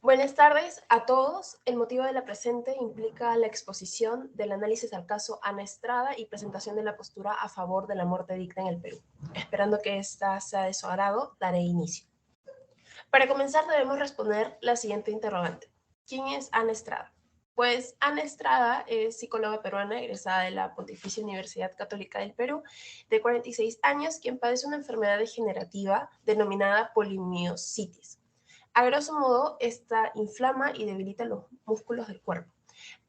Buenas tardes a todos. El motivo de la presente implica la exposición del análisis al caso Ana Estrada y presentación de la postura a favor de la muerte digna en el Perú. Esperando que esta sea de su agrado, daré inicio. Para comenzar debemos responder la siguiente interrogante. ¿Quién es Ana Estrada? Pues Ana Estrada es psicóloga peruana egresada de la Pontificia Universidad Católica del Perú, de 46 años, quien padece una enfermedad degenerativa denominada polimiositis. A grosso modo, esta inflama y debilita los músculos del cuerpo.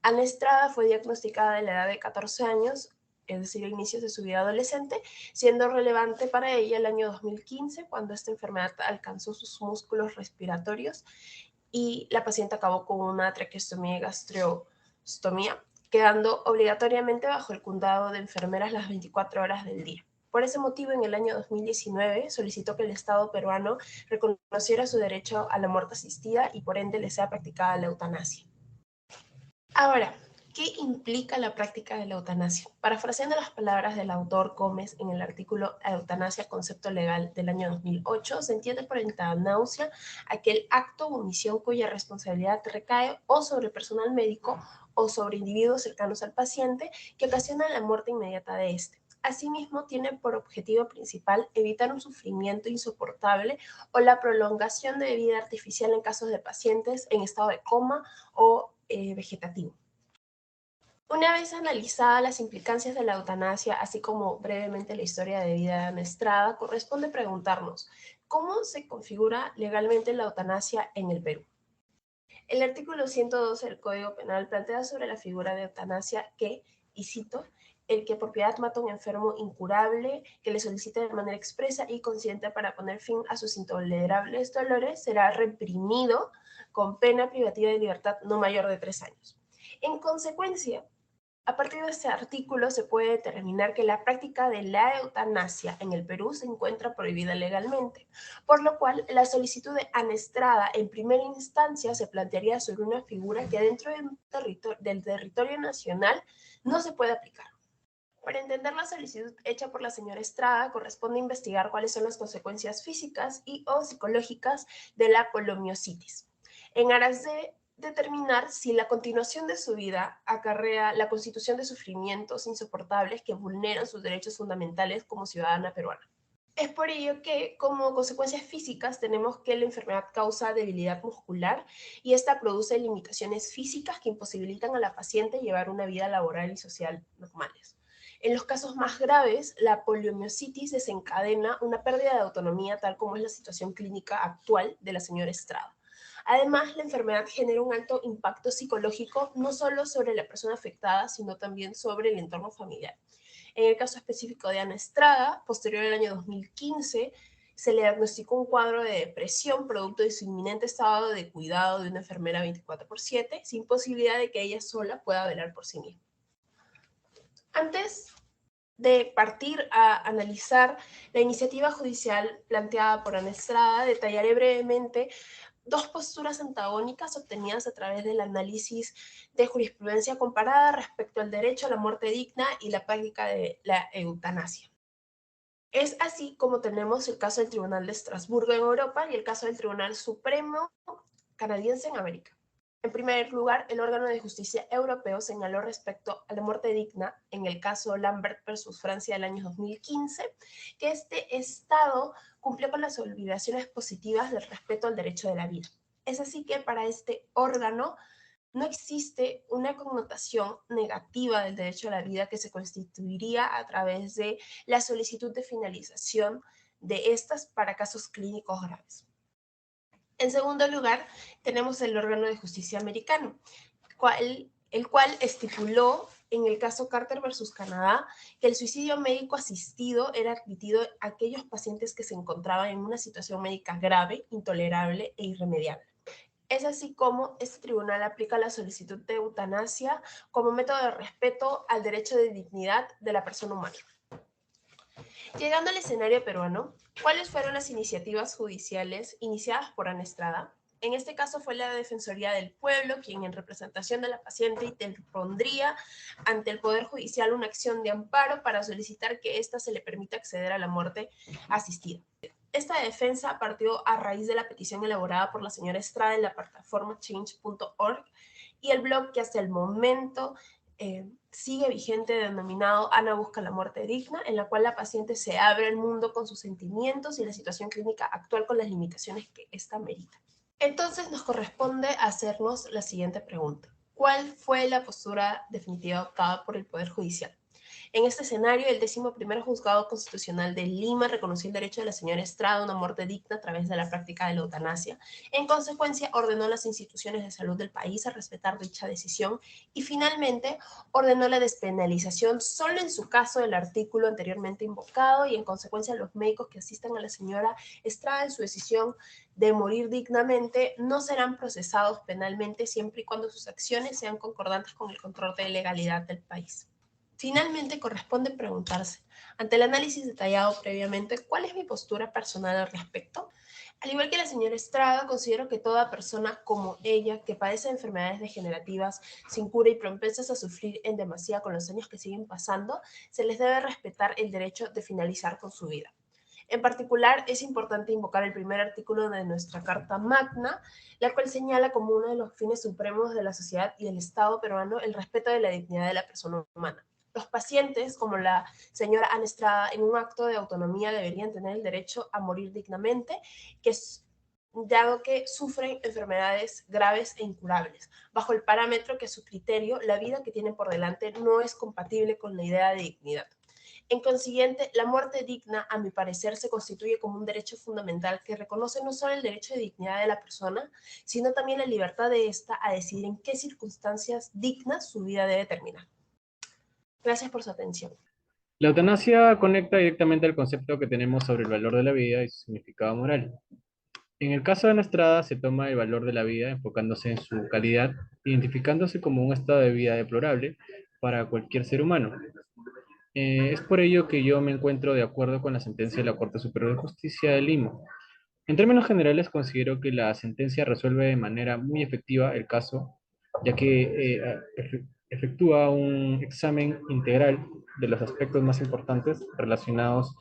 Ana Estrada fue diagnosticada a la edad de 14 años, es decir, a inicios de su vida adolescente, siendo relevante para ella el año 2015, cuando esta enfermedad alcanzó sus músculos respiratorios y la paciente acabó con una traqueostomía y gastrostomía, quedando obligatoriamente bajo el cuidado de enfermeras las 24 horas del día. Por ese motivo, en el año 2019 solicitó que el Estado peruano reconociera su derecho a la muerte asistida y por ende le sea practicada la eutanasia. Ahora, ¿qué implica la práctica de la eutanasia? Parafraseando las palabras del autor Gómez en el artículo Eutanasia, concepto legal del año 2008, se entiende por eutanasia aquel acto o omisión cuya responsabilidad recae o sobre el personal médico o sobre individuos cercanos al paciente que ocasiona la muerte inmediata de éste. Asimismo, tiene por objetivo principal evitar un sufrimiento insoportable o la prolongación de vida artificial en casos de pacientes en estado de coma o vegetativo. Una vez analizadas las implicancias de la eutanasia, así como brevemente la historia de vida de Ana Estrada, corresponde preguntarnos, ¿cómo se configura legalmente la eutanasia en el Perú? El artículo 112 del Código Penal plantea sobre la figura de eutanasia que, y cito, el que por piedad mata a un enfermo incurable que le solicite de manera expresa y consciente para poner fin a sus intolerables dolores será reprimido con pena privativa de libertad no mayor de 3 años. En consecuencia, a partir de este artículo se puede determinar que la práctica de la eutanasia en el Perú se encuentra prohibida legalmente, por lo cual la solicitud de Ana Estrada en primera instancia se plantearía sobre una figura que dentro del territorio nacional no se puede aplicar. Para entender la solicitud hecha por la señora Estrada, corresponde investigar cuáles son las consecuencias físicas y o psicológicas de la poliomiositis, en aras de determinar si la continuación de su vida acarrea la constitución de sufrimientos insoportables que vulneran sus derechos fundamentales como ciudadana peruana. Es por ello que, como consecuencias físicas, tenemos que la enfermedad causa debilidad muscular y esta produce limitaciones físicas que imposibilitan a la paciente llevar una vida laboral y social normales. En los casos más graves, la poliomiositis desencadena una pérdida de autonomía, tal como es la situación clínica actual de la señora Estrada. Además, la enfermedad genera un alto impacto psicológico no solo sobre la persona afectada, sino también sobre el entorno familiar. En el caso específico de Ana Estrada, posterior al año 2015, se le diagnosticó un cuadro de depresión producto de su inminente estado de cuidado de una enfermera 24/7, sin posibilidad de que ella sola pueda velar por sí misma. Antes de partir a analizar la iniciativa judicial planteada por Ana Estrada, detallaré brevemente dos posturas antagónicas obtenidas a través del análisis de jurisprudencia comparada respecto al derecho a la muerte digna y la práctica de la eutanasia. Es así como tenemos el caso del Tribunal de Estrasburgo en Europa y el caso del Tribunal Supremo canadiense en América. En primer lugar, el órgano de justicia europeo señaló respecto a la muerte digna en el caso Lambert versus Francia del año 2015 que este Estado cumplió con las obligaciones positivas del respeto al derecho de la vida. Es así que para este órgano no existe una connotación negativa del derecho a la vida que se constituiría a través de la solicitud de finalización de estas para casos clínicos graves. En segundo lugar, tenemos el órgano de justicia americano, el cual estipuló en el caso Carter versus Canadá que el suicidio médico asistido era admitido a aquellos pacientes que se encontraban en una situación médica grave, intolerable e irremediable. Es así como este tribunal aplica la solicitud de eutanasia como método de respeto al derecho de dignidad de la persona humana. Llegando al escenario peruano, ¿cuáles fueron las iniciativas judiciales iniciadas por Ana Estrada? En este caso fue la Defensoría del Pueblo quien en representación de la paciente interpondría ante el Poder Judicial una acción de amparo para solicitar que ésta se le permita acceder a la muerte asistida. Esta defensa partió a raíz de la petición elaborada por la señora Estrada en la plataforma change.org y el blog que hasta el momento sigue vigente, denominado Ana busca la muerte digna, en la cual la paciente se abre al mundo con sus sentimientos y la situación clínica actual con las limitaciones que ésta merita. Entonces nos corresponde hacernos la siguiente pregunta. ¿Cuál fue la postura definitiva adoptada por el Poder Judicial? En este escenario, el 11º Juzgado Constitucional de Lima reconoció el derecho de la señora Estrada a una muerte digna a través de la práctica de la eutanasia. En consecuencia, ordenó a las instituciones de salud del país a respetar dicha decisión y finalmente ordenó la despenalización solo en su caso del artículo anteriormente invocado y en consecuencia los médicos que asistan a la señora Estrada en su decisión de morir dignamente no serán procesados penalmente siempre y cuando sus acciones sean concordantes con el control de legalidad del país. Finalmente, corresponde preguntarse, ante el análisis detallado previamente, ¿cuál es mi postura personal al respecto? Al igual que la señora Estrada, considero que toda persona como ella que padece enfermedades degenerativas sin cura y propensas a sufrir en demasía con los años que siguen pasando, se les debe respetar el derecho de finalizar con su vida. En particular, es importante invocar el primer artículo de nuestra Carta Magna, la cual señala como uno de los fines supremos de la sociedad y del Estado peruano el respeto de la dignidad de la persona humana. Los pacientes, como la señora Ana Estrada, en un acto de autonomía deberían tener el derecho a morir dignamente, dado que sufren enfermedades graves e incurables, bajo el parámetro que a su criterio la vida que tienen por delante no es compatible con la idea de dignidad. En consiguiente, la muerte digna, a mi parecer, se constituye como un derecho fundamental que reconoce no solo el derecho de dignidad de la persona, sino también la libertad de ésta a decidir en qué circunstancias dignas su vida debe terminar. Gracias por su atención. La eutanasia conecta directamente al concepto que tenemos sobre el valor de la vida y su significado moral. En el caso de Ana Estrada se toma el valor de la vida enfocándose en su calidad, identificándose como un estado de vida deplorable para cualquier ser humano. Es por ello que yo me encuentro de acuerdo con la sentencia de la Corte Superior de Justicia de Lima. En términos generales, considero que la sentencia resuelve de manera muy efectiva el caso, ya que efectúa un examen integral de los aspectos más importantes relacionados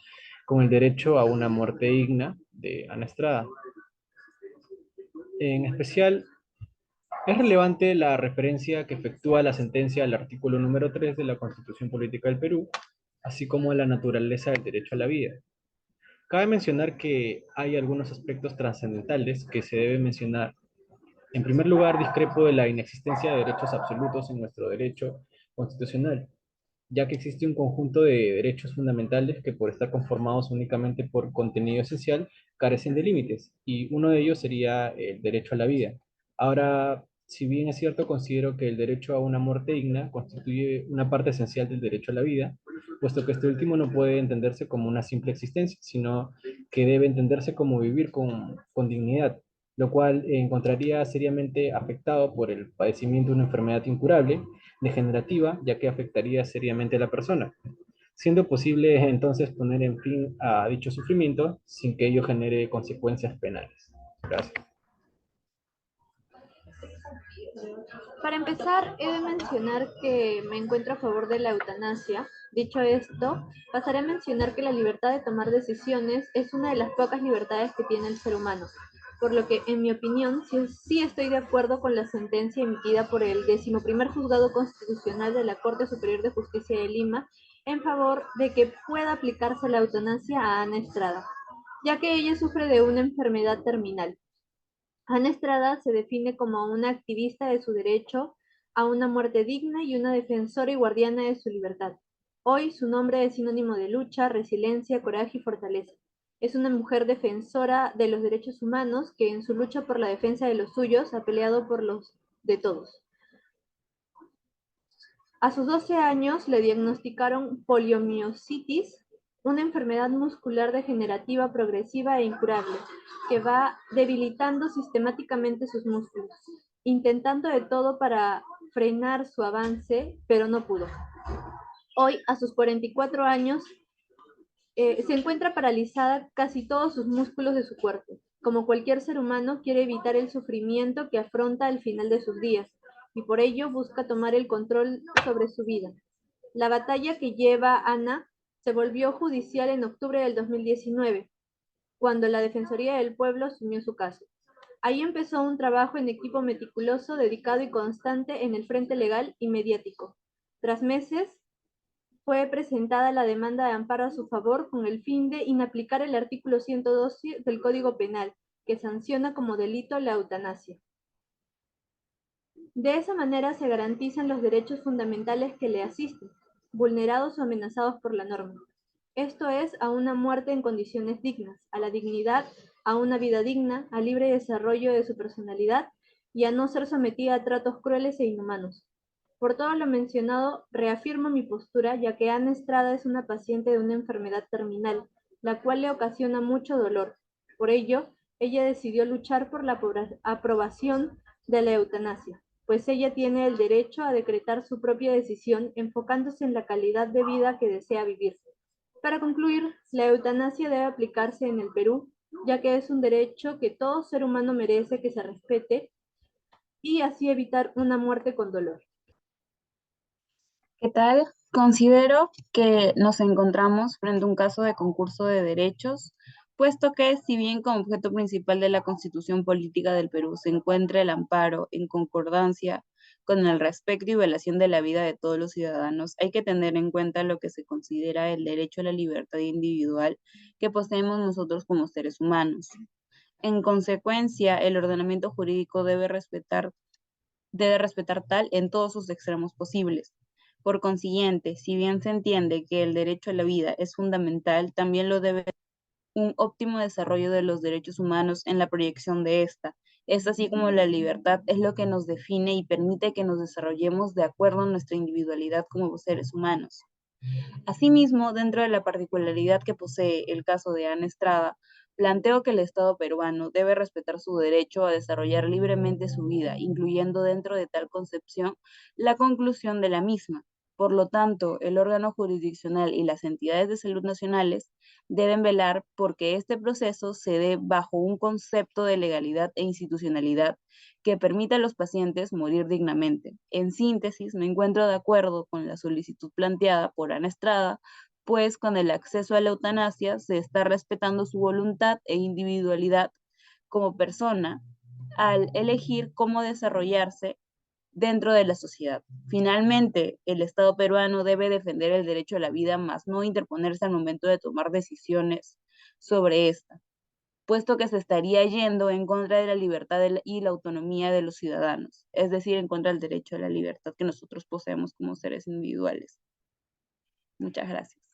con el derecho a una muerte digna de Ana Estrada. En especial, es relevante la referencia que efectúa la sentencia al artículo número 3 de la Constitución Política del Perú, así como a la naturaleza del derecho a la vida. Cabe mencionar que hay algunos aspectos trascendentales que se deben mencionar. En primer lugar, discrepo de la inexistencia de derechos absolutos en nuestro derecho constitucional, ya que existe un conjunto de derechos fundamentales que por estar conformados únicamente por contenido esencial carecen de límites, y uno de ellos sería el derecho a la vida. Ahora, si bien es cierto, considero que el derecho a una muerte digna constituye una parte esencial del derecho a la vida, puesto que este último no puede entenderse como una simple existencia, sino que debe entenderse como vivir con dignidad, lo cual encontraría seriamente afectado por el padecimiento de una enfermedad incurable, degenerativa, ya que afectaría seriamente a la persona, siendo posible entonces poner en fin a dicho sufrimiento sin que ello genere consecuencias penales. Gracias. Para empezar, he de mencionar que me encuentro a favor de la eutanasia. Dicho esto, pasaré a mencionar que la libertad de tomar decisiones es una de las pocas libertades que tiene el ser humano, por lo que, en mi opinión, sí estoy de acuerdo con la sentencia emitida por el 11º Juzgado Constitucional de la Corte Superior de Justicia de Lima en favor de que pueda aplicarse la eutanasia a Ana Estrada, ya que ella sufre de una enfermedad terminal. Ana Estrada se define como una activista de su derecho a una muerte digna y una defensora y guardiana de su libertad. Hoy su nombre es sinónimo de lucha, resiliencia, coraje y fortaleza. Es una mujer defensora de los derechos humanos que en su lucha por la defensa de los suyos ha peleado por los de todos. A sus 12 años le diagnosticaron poliomiositis, una enfermedad muscular degenerativa progresiva e incurable, que va debilitando sistemáticamente sus músculos, intentando de todo para frenar su avance, pero no pudo. Hoy, a sus 44 años, se encuentra paralizada casi todos sus músculos de su cuerpo. Como cualquier ser humano, quiere evitar el sufrimiento que afronta al final de sus días, y por ello busca tomar el control sobre su vida. La batalla que lleva Ana se volvió judicial en octubre del 2019. cuando la Defensoría del Pueblo asumió su caso. Ahí empezó un trabajo en equipo meticuloso, dedicado y constante en el frente legal y mediático. Tras meses, fue presentada la demanda de amparo a su favor con el fin de inaplicar el artículo 112 del Código Penal, que sanciona como delito la eutanasia. De esa manera se garantizan los derechos fundamentales que le asisten, vulnerados o amenazados por la norma. Esto es, a una muerte en condiciones dignas, a la dignidad, a una vida digna, al libre desarrollo de su personalidad y a no ser sometida a tratos crueles e inhumanos. Por todo lo mencionado, reafirmo mi postura, ya que Ana Estrada es una paciente de una enfermedad terminal, la cual le ocasiona mucho dolor. Por ello, ella decidió luchar por la aprobación de la eutanasia, pues ella tiene el derecho a decretar su propia decisión enfocándose en la calidad de vida que desea vivir. Para concluir, la eutanasia debe aplicarse en el Perú, ya que es un derecho que todo ser humano merece que se respete y así evitar una muerte con dolor. ¿Qué tal? Considero que nos encontramos frente a un caso de concurso de derechos, puesto que si bien como objeto principal de la Constitución Política del Perú se encuentra el amparo en concordancia con el respeto y violación de la vida de todos los ciudadanos, hay que tener en cuenta lo que se considera el derecho a la libertad individual que poseemos nosotros como seres humanos. En consecuencia, el ordenamiento jurídico debe respetar tal en todos sus extremos posibles. Por consiguiente, si bien se entiende que el derecho a la vida es fundamental, también lo debe un óptimo desarrollo de los derechos humanos en la proyección de esta. Es así como la libertad es lo que nos define y permite que nos desarrollemos de acuerdo a nuestra individualidad como seres humanos. Asimismo, dentro de la particularidad que posee el caso de Ana Estrada, planteo que el Estado peruano debe respetar su derecho a desarrollar libremente su vida, incluyendo dentro de tal concepción la conclusión de la misma. Por lo tanto, el órgano jurisdiccional y las entidades de salud nacionales deben velar porque este proceso se dé bajo un concepto de legalidad e institucionalidad que permita a los pacientes morir dignamente. En síntesis, me encuentro de acuerdo con la solicitud planteada por Ana Estrada, pues con el acceso a la eutanasia se está respetando su voluntad e individualidad como persona al elegir cómo desarrollarse dentro de la sociedad. Finalmente, el Estado peruano debe defender el derecho a la vida, más no interponerse al momento de tomar decisiones sobre esta, puesto que se estaría yendo en contra de la libertad y la autonomía de los ciudadanos, es decir, en contra del derecho a la libertad que nosotros poseemos como seres individuales. Muchas gracias.